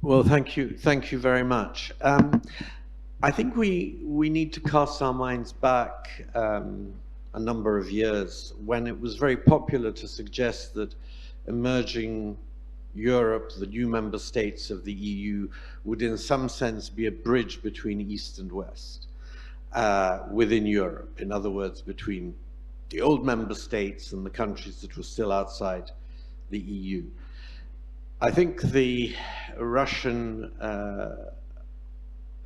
Well, thank you very much. I think we need to cast our minds back a number of years when it was very popular to suggest that emerging Europe, the new member states of the EU, would in some sense be a bridge between East and West within Europe. In other words, between the old member states and the countries that were still outside the EU. I think the Russian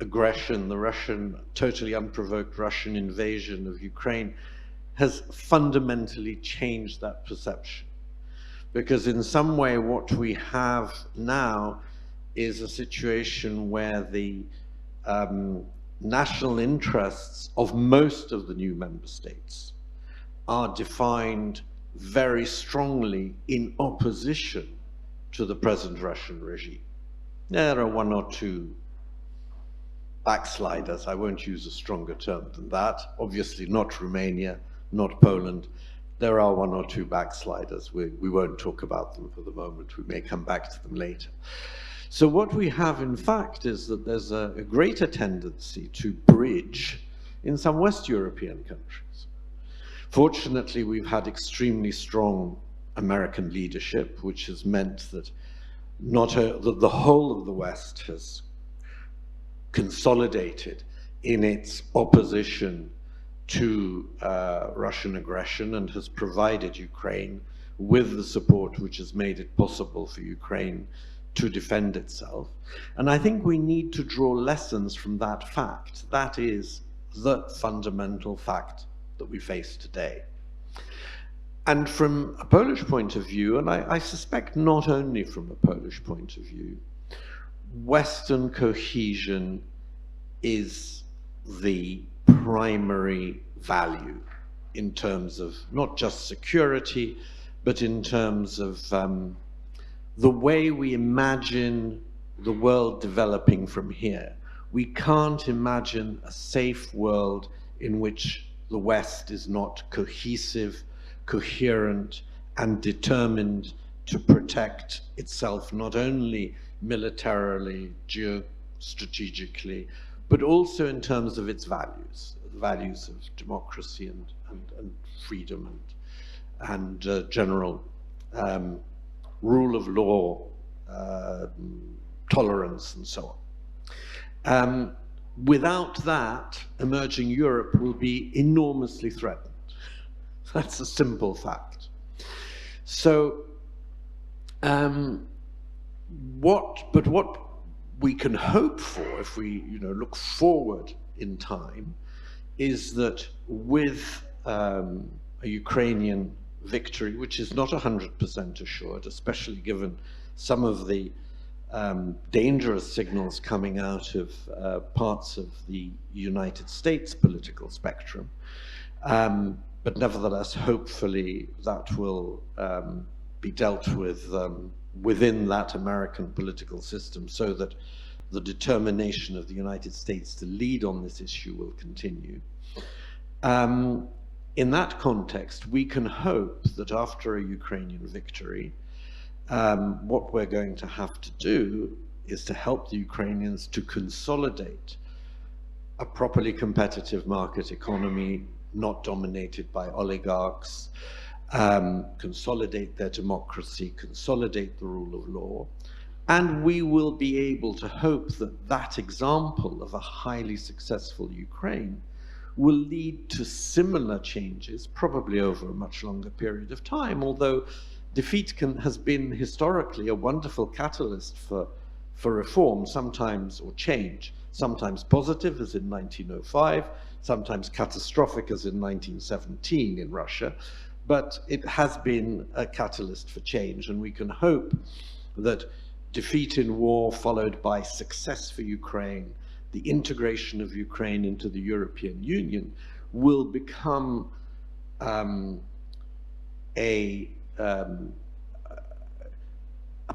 aggression, the Russian, totally unprovoked Russian invasion of Ukraine has fundamentally changed that perception. Because in some way what we have now is a situation where the national interests of most of the new member states are defined very strongly in opposition to the present Russian regime. There are one or two backsliders. I won't use a stronger term than that. Obviously not Romania, not Poland. There are one or two backsliders. We won't talk about them for the moment. We may come back to them later. So what we have, in fact, is that there's a greater tendency to bridge in some West European countries. Fortunately, we've had extremely strong American leadership, which has meant that that the whole of the West has consolidated in its opposition to Russian aggression and has provided Ukraine with the support which has made it possible for Ukraine to defend itself. And I think we need to draw lessons from that fact. That is the fundamental fact that we face today. And from a Polish point of view, and I suspect not only from a Polish point of view, Western cohesion is the primary value in terms of not just security, but in terms of the way we imagine the world developing from here. We can't imagine a safe world in which the West is not cohesive, coherent, and determined to protect itself, not only militarily, geostrategically, but also in terms of its values, the values of democracy and freedom and general rule of law, tolerance, and so on. Without that, emerging Europe will be enormously threatened. That's a simple fact. So, what we can hope for, if we look forward in time, is that with a Ukrainian victory, which is not 100% assured, especially given some of the dangerous signals coming out of parts of the United States political spectrum, but nevertheless, hopefully that will be dealt with within that American political system, so that the determination of the United States to lead on this issue will continue. In that context, we can hope that after a Ukrainian victory, what we're going to have to do is to help the Ukrainians to consolidate a properly competitive market economy, not dominated by oligarchs, consolidate their democracy, consolidate the rule of law, and we will be able to hope that that example of a highly successful Ukraine will lead to similar changes, probably over a much longer period of time, although defeat has been historically a wonderful catalyst for reform, sometimes, or change, sometimes positive, as in 1905, sometimes catastrophic, as in 1917 in Russia, but it has been a catalyst for change, and we can hope that defeat in war followed by success for Ukraine, the integration of Ukraine into the European Union, will become a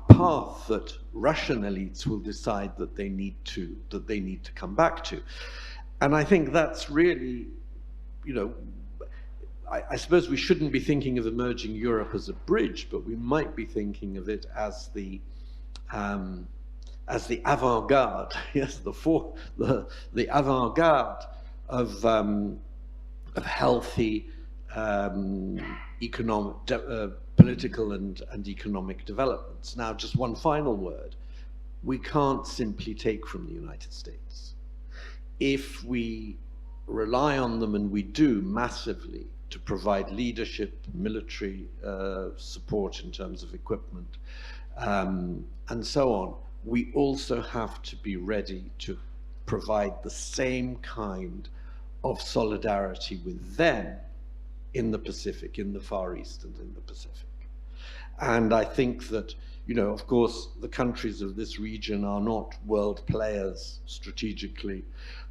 path that Russian elites will decide that they need to come back to. And I think that's really, I suppose we shouldn't be thinking of emerging Europe as a bridge, but we might be thinking of it as the as the avant-garde, yes, the avant-garde of healthy economic, political and economic developments. Now, just one final word. We can't simply take from the United States. If we rely on them, and we do massively, to provide leadership, military support in terms of equipment, and so on, we also have to be ready to provide the same kind of solidarity with them in the Pacific, in the Far East and in the Pacific. And I think that, you know, of course, the countries of this region are not world players strategically,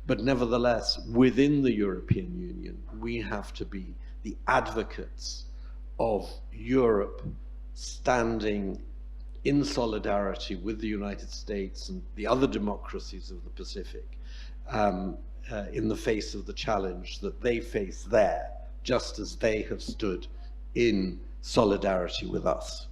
but nevertheless, within the European Union, we have to be the advocates of Europe standing in solidarity with the United States and the other democracies of the Pacific in the face of the challenge that they face there, just as they have stood in solidarity with us.